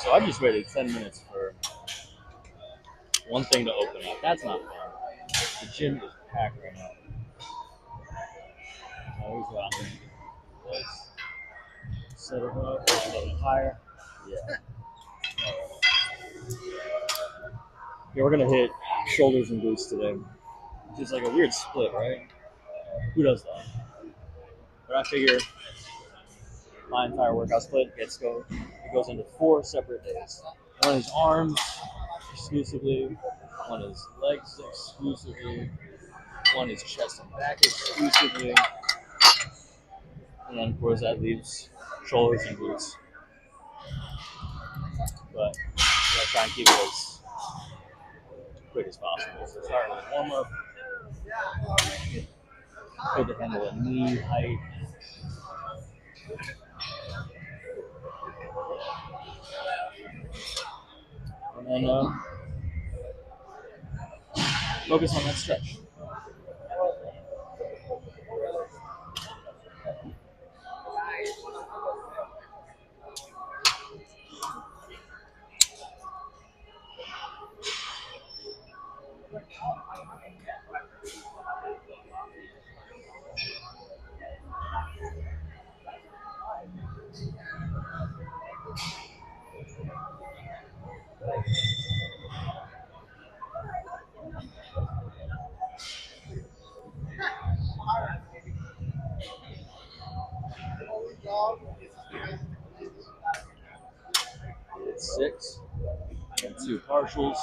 So I just waited 10 minutes for one thing to open up. That's not fun. The gym is packed right now. Always what I'm doing. Let's set it up a little higher. Yeah. Yeah, we're gonna hit shoulders and glutes today. It's like a weird split, right? Who does that? But I figure my entire workout split it goes into 4 separate days. One is arms exclusively, one is legs exclusively, one is chest and back exclusively, and then of course that leaves shoulders and glutes. But I'm gonna try and keep it as quick as possible. So start with a warm up. Good to handle a knee height. And then focus on that stretch. It's 6 and 2 partials.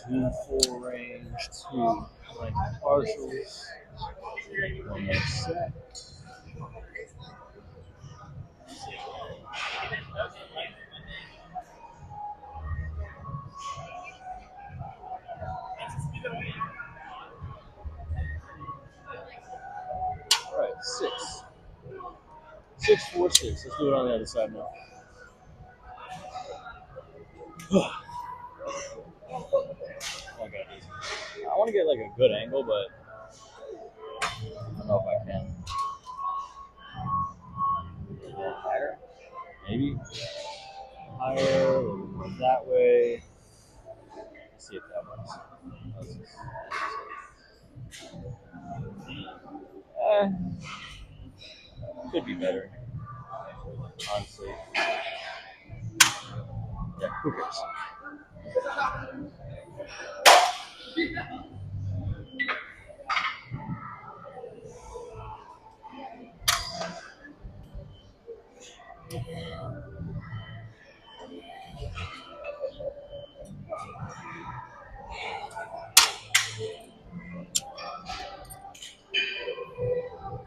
Two full range, 2 plank partials, 1 more set. All right, 6. 6, 4, 6. Let's do it on the other side now. I want to get like a good angle, but I don't know if I can. A little higher, maybe higher, a little more that way. Let's see if that works. Could be better, honestly. Yeah, who cares?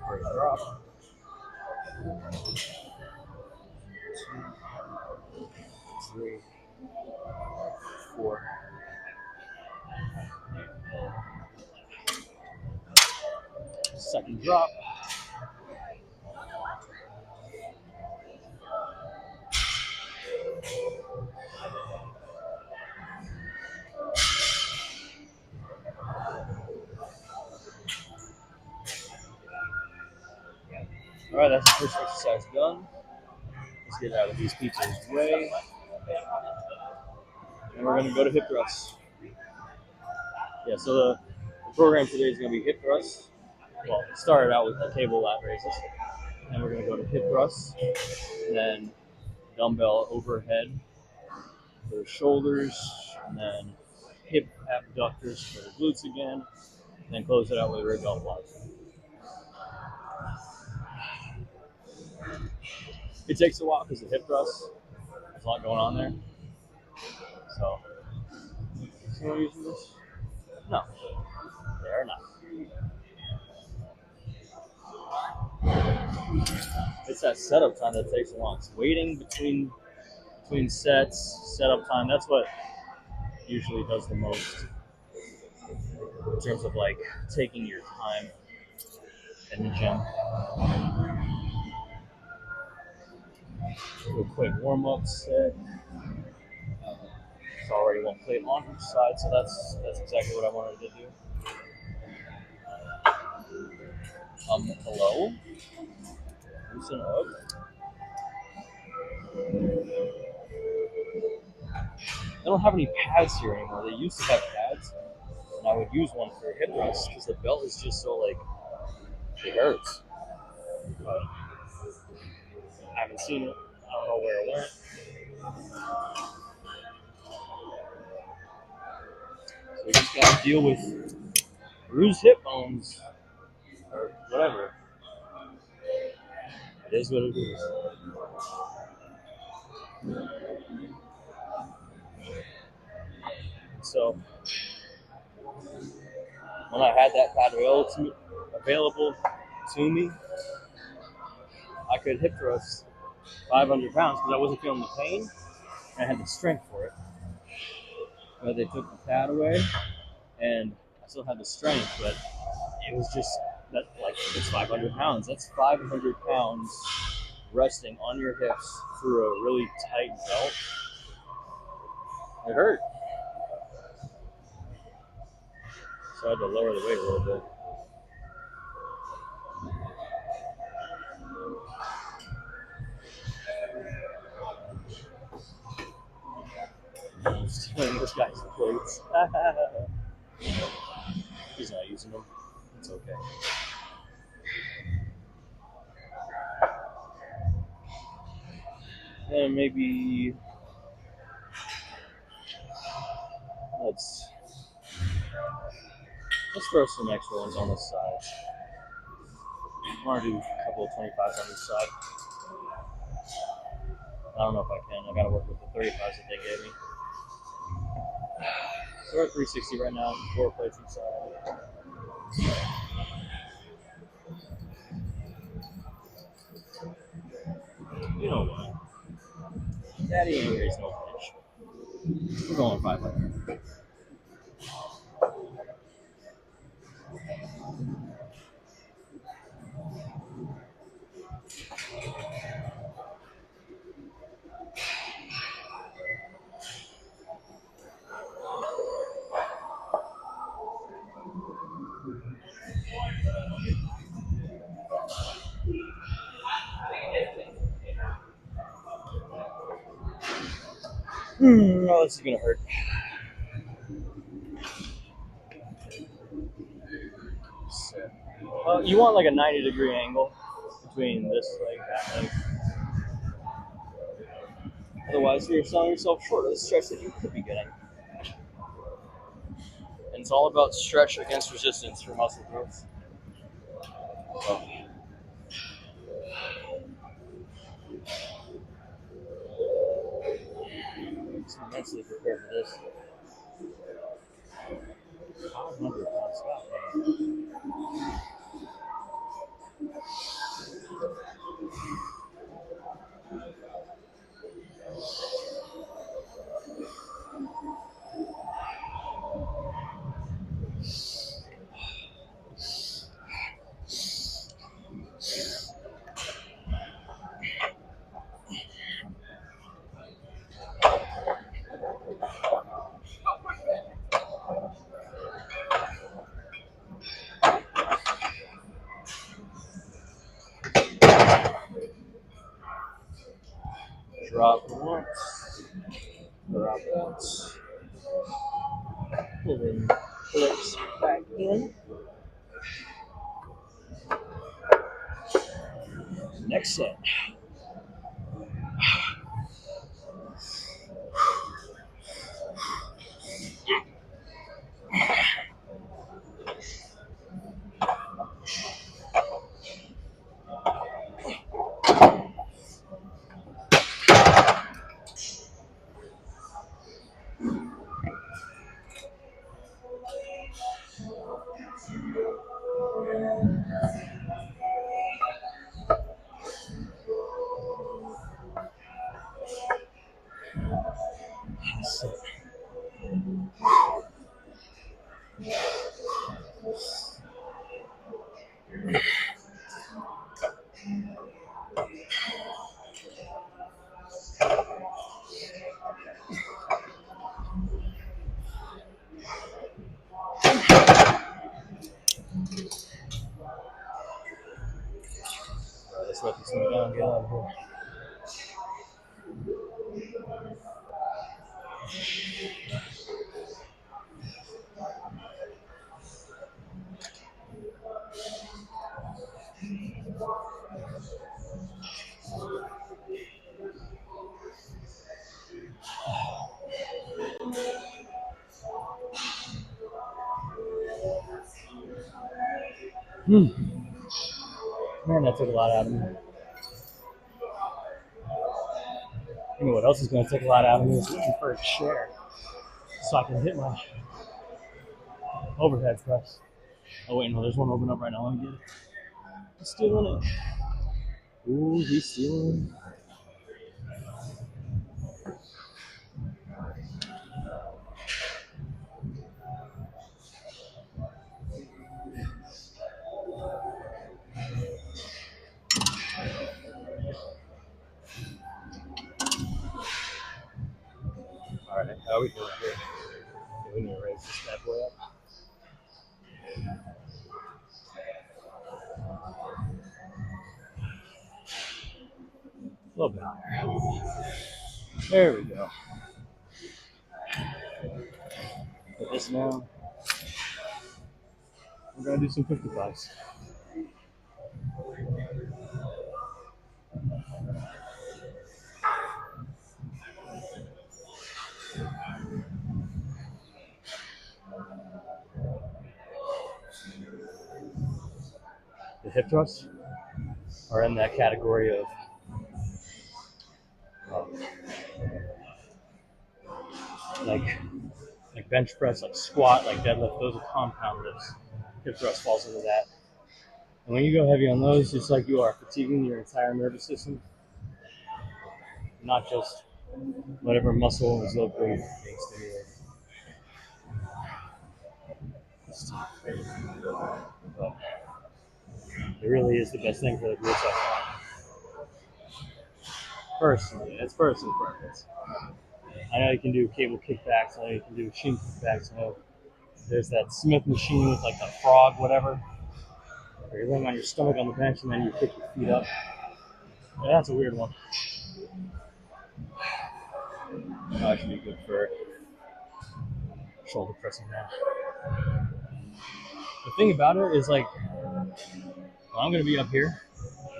First drop. 2, 3, 4. Second drop. All right, that's the first exercise done. Let's get out of these people's way. And we're going to go to hip thrusts. Yeah, so the program today is going to be hip thrusts. Well, it started out with the table lat raises. And we're going to go to hip thrusts. And then dumbbell overhead for the shoulders. And then hip abductors for the glutes again. And then close it out with rear delt blocks. It takes a while because the hip thrusts, there's a lot going on there. So, is someone using this? No, they're not. It's that setup time that takes long. It's waiting between sets, setup time. That's what usually does the most in terms of like taking your time in the gym. Do a quick warm-up set. It's already one plate on each side, so that's exactly what I wanted to do. Hello? Loosen up. They don't have any pads here anymore. They used to have pads, and I would use one for hip thrusts because the belt is just so like it hurts. But I haven't seen it. I don't know where it went. So we just gotta deal with bruised hip bones or whatever. It is what it is. So when I had that pad available to me, I could hip thrust 500 pounds because I wasn't feeling the pain and I had the strength for it. But they took the pad away and I still had the strength, but it was just that like it's 500 pounds. That's 500 pounds resting on your hips through a really tight belt. It hurt. So I had to lower the weight a little bit. I'm stealing this guy's plates. He's not using them. It's okay. And maybe let's throw some extra ones on this side. I want to do a couple of 25s on this side. I don't know if I can. I got to work with the 35s that they gave me. So we're at 360 right now, 4 plates each side. You know what? Daddy ain't raised no fish. We're going 500. Oh, this is gonna hurt. So, you want like a 90-degree angle between this leg and that leg. Otherwise, you're selling yourself short of the stretch that you could be getting. And it's all about stretch against resistance for muscle growth. So, I'm mentally prepared for this. 500 pounds. Drop once. Drop once. Pull in flips back in. Next set. Man, that took a lot out of me. You know what else is going to take a lot out of me is looking for a chair so I can hit my overhead press. Oh wait, no, there's one open up right now. Let me get it. He's stealing it. Ooh, he's stealing. All right, how are we doing here? Okay, we need to raise this bad boy up. A little bit higher. There we go. Put this down. We're gonna do some 55s. The hip thrusts are in that category of like bench press, like squat, like deadlift. Those are compound lifts. Hip thrust falls into that. And when you go heavy on those, it's like you are fatiguing your entire nervous system, not just whatever muscle is locally being stimulated. But it really is the best thing for the glutes I find. Personally, it's personal preference. I know you can do cable kickbacks. I know you can do machine kickbacks. I know there's that Smith machine with like the frog, whatever, where you're laying on your stomach on the bench and then you kick your feet up. Yeah, that's a weird one. That should be good for shoulder pressing now. The thing about it is like, well, I'm going to be up here.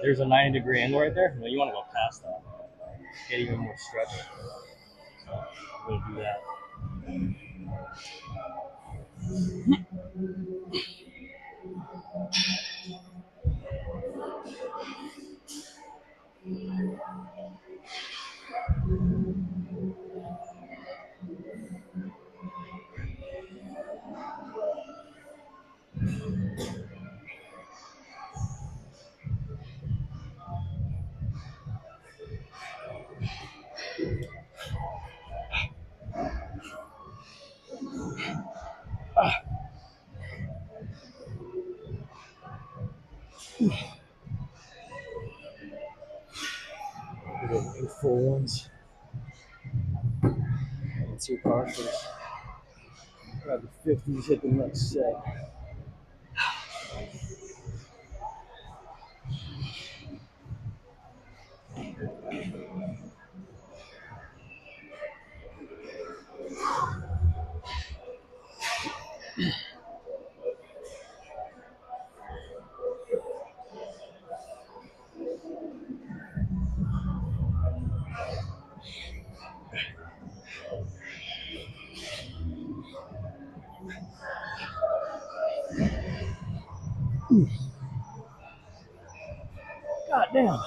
There's a 90-degree angle right there. No, you want to go past that. Get even more stretch. So I'm going to do that. We're doing full ones. And 2 partials. Grab the 50s, hit the next set. God damn.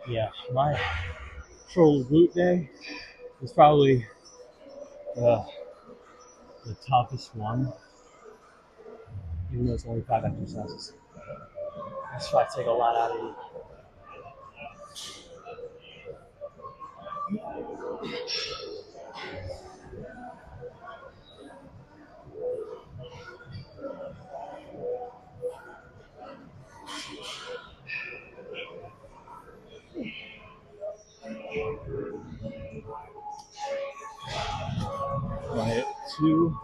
Yeah, my shoulder glute day is probably the toughest one, even though it's only 5 exercises. That's why I take a lot out of you. I hit 2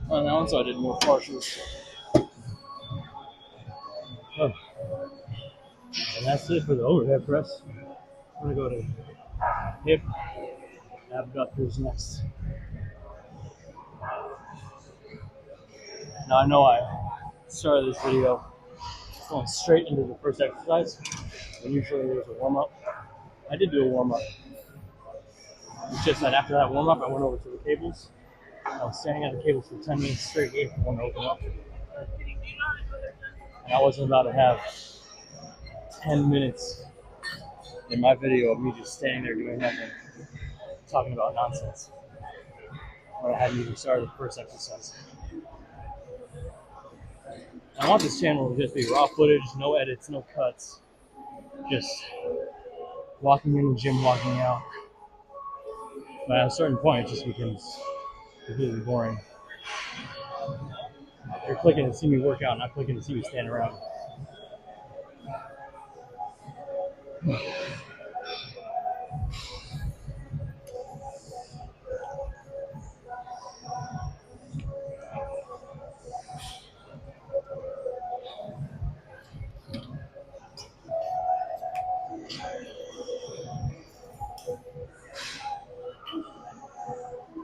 on that one, so I did more partials. Oh. And that's it for the overhead press. I'm gonna go to hip, Abductors next. Now I know I started this video going straight into the first exercise, and usually there's a warm-up. I did do a warm-up. It's just that after that warm-up, I went over to the cables. I was standing at the cables for 10 minutes straight waiting for one to open up. And I wasn't about to have 10 minutes in my video of me just standing there doing nothing, talking about nonsense, when I hadn't even started the first exercise. I want this channel to just be raw footage, no edits, no cuts, just walking in the gym, walking out. But at a certain point, it just becomes completely boring. You're clicking to see me work out, not clicking to see me stand around.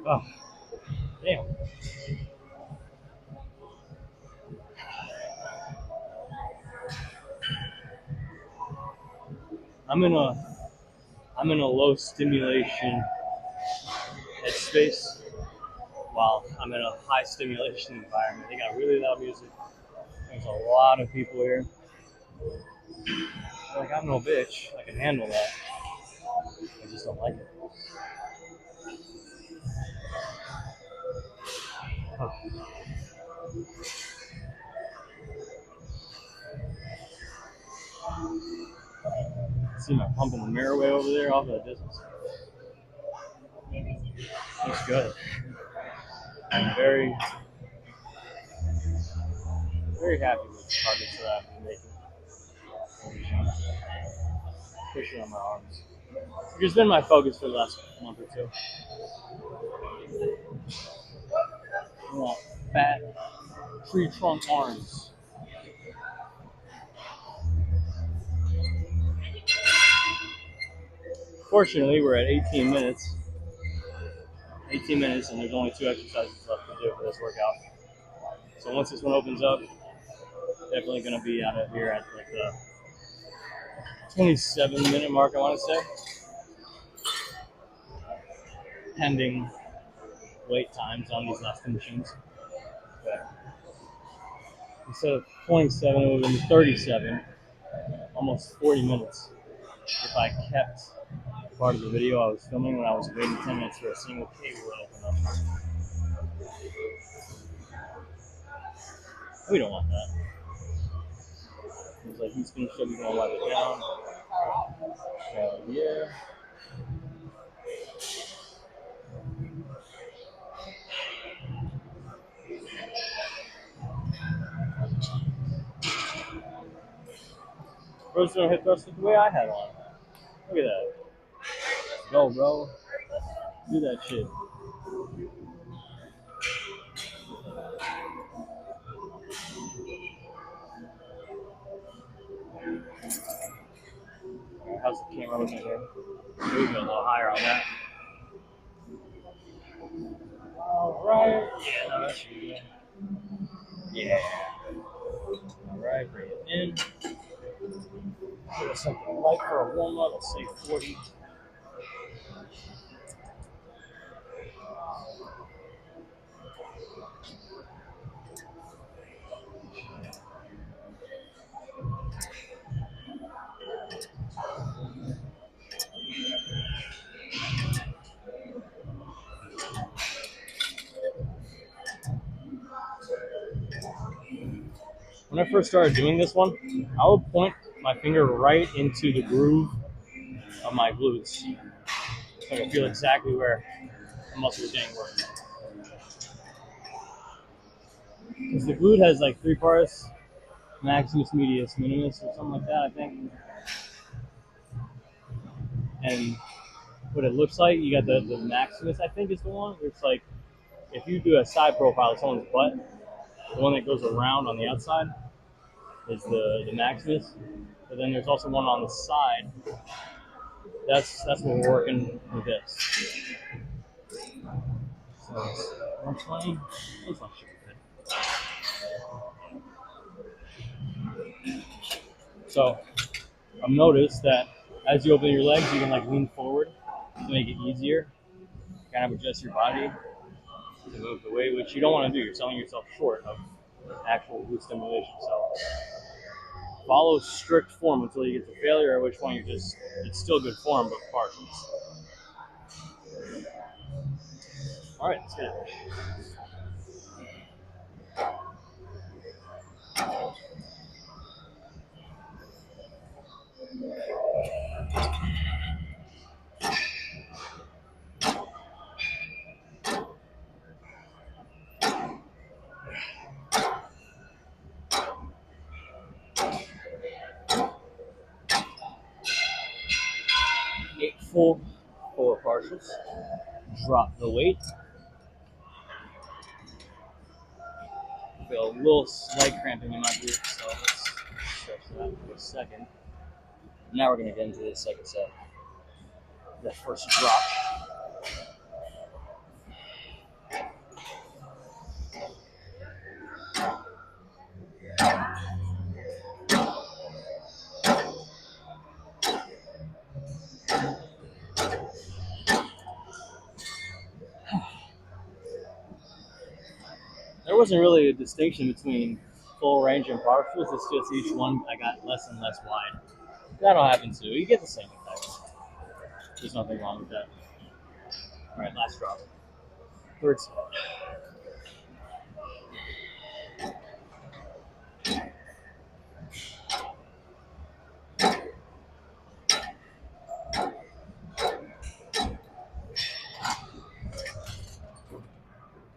Oh, damn. I'm in a low stimulation headspace while I'm in a high stimulation environment. They got really loud music. There's a lot of people here. Like, I'm no bitch. I can handle that. I just don't like it. Oh. See my pump in the mirror way over there off that distance. Looks good. I'm very, very happy with the progress that I've been making. Pushing on my arms. Which has been my focus for the last month or two. I want fat, tree trunk arms. Fortunately, we're at 18 minutes. 18 minutes, and there's only 2 exercises left to do for this workout. So once this one opens up, definitely going to be out of here at like the 27-minute mark, I want to say. Pending wait times on these last 2 machines. But instead of 27, it would have been 37, almost 40 minutes if I kept part of the video I was filming when I was waiting 10 minutes for a single cable to open up. We don't want that. It's like he's finished up, he's gonna wipe it down. Yeah. Bro's gonna hit thrust it the way I had on. Look at that. Go, bro. Do that shit. How's the camera looking here? Moving a little higher on that. Alright. Yeah, no, that should be good. Yeah. Alright, bring it in. Get something light for a warm up. Let's say 40. When I first started doing this one, I would point my finger right into the groove of my glutes. So I can feel exactly where the muscle is getting worked. Because the glute has like 3 parts, maximus, medius, minimus, or something like that, I think. And what it looks like, you got the maximus, I think is the one. It's like, if you do a side profile of someone's butt, the one that goes around on the outside is the maximus. But then there's also one on the side. That's what we're working with this. 120. That's not too good. So I've noticed that as you open your legs, you can like lean forward to make it easier. Kind of adjust your body to move the way, which you don't want to do. You're selling yourself short of actual glute stimulation. So follow strict form until you get to failure, at which point you're just, it's still good form, but partials. All right, let's get it. Eight full, 4 partials. Drop the weight. Feel a little slight cramping in my glutes, so let's stretch that out for a second. Now we're going to get into the second set. The first drop. There wasn't really a distinction between full range and partials. It's just each one I got less and less wide. That'll happen too. You get the same effect. There's nothing wrong with that. All right, last drop. Third set.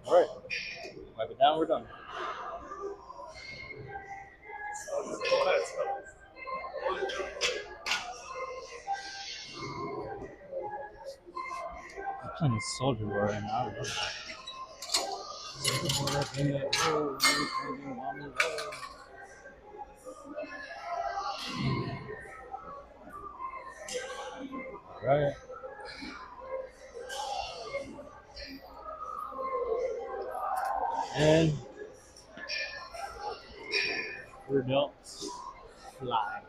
All right, wipe it down. We're done. I'm playing Soldier Boy right now. Right. And we're Delt. Fly.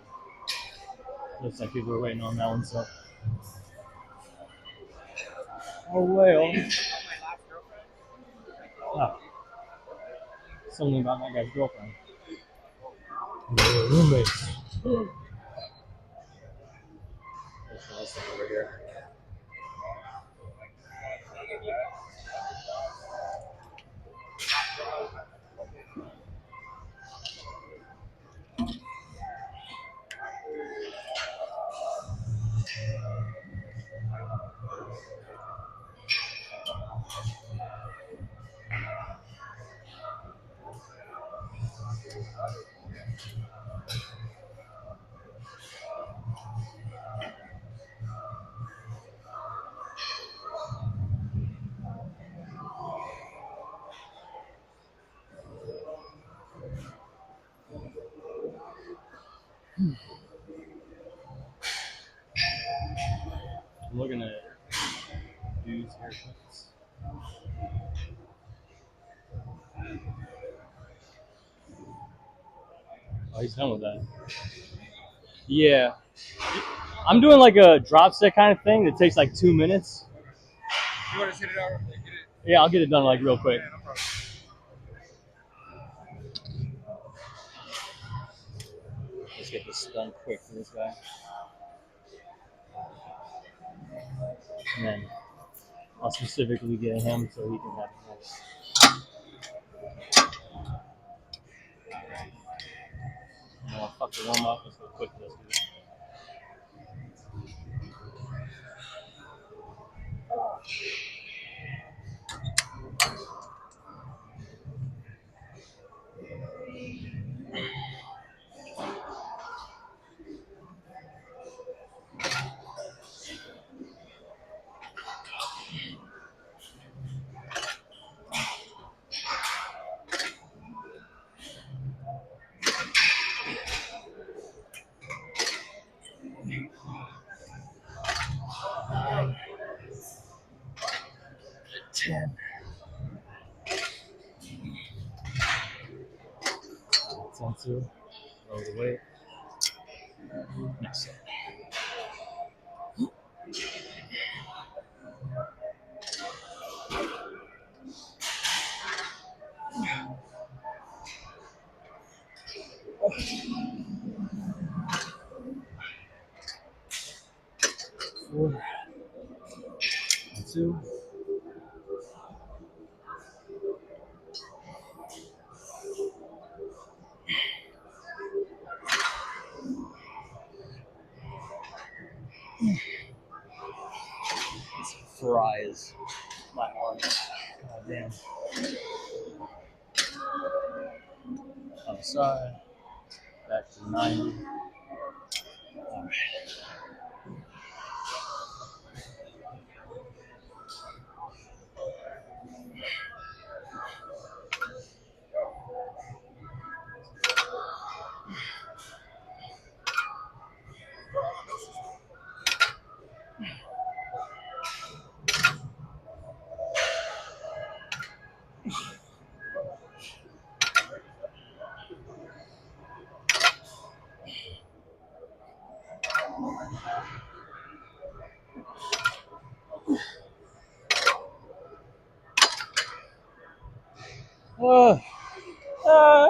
Looks like people are waiting on that one, so. Oh, well. Oh. Something about that guy's girlfriend. Roommates. This thing over here. I'm looking at dudes' haircuts. Oh, he's done with that. Yeah. I'm doing like a drop set kind of thing that takes like 2 minutes. You want to sit it out? Yeah, I'll get it done like real quick. Yeah, no problem. Let's get this done quick for this guy. And then I'll specifically get him so he can have it next. No, fuck the warm up. Let's go quick for this dude. That's on 2. Lower the weight. Next set. Four. On 2. This fries my arms. God damn. On the side. Back to 90. Alright. Ah. Ah.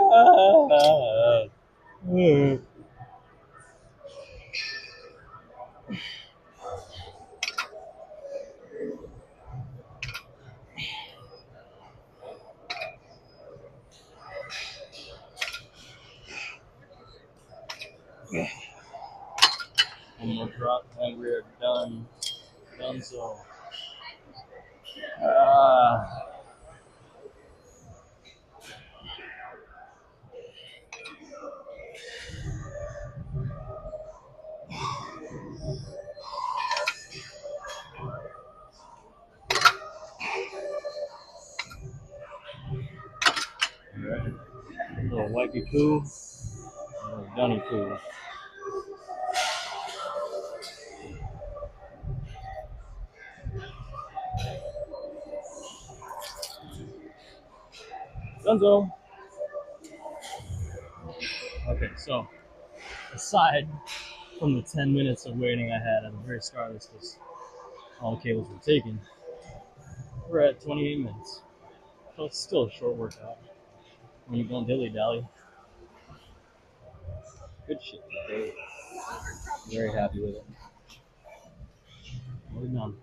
One more drop and we're done. Done so. Ah. Alright. A little wipey poo. A little dunny poo. Dunzo. Okay, so aside from the 10 minutes of waiting I had at the very start of this, because all the cables were taken, we're at 28 minutes. So it's still a short workout when you don't dilly dally. Good shit today. Very happy with it. We're done.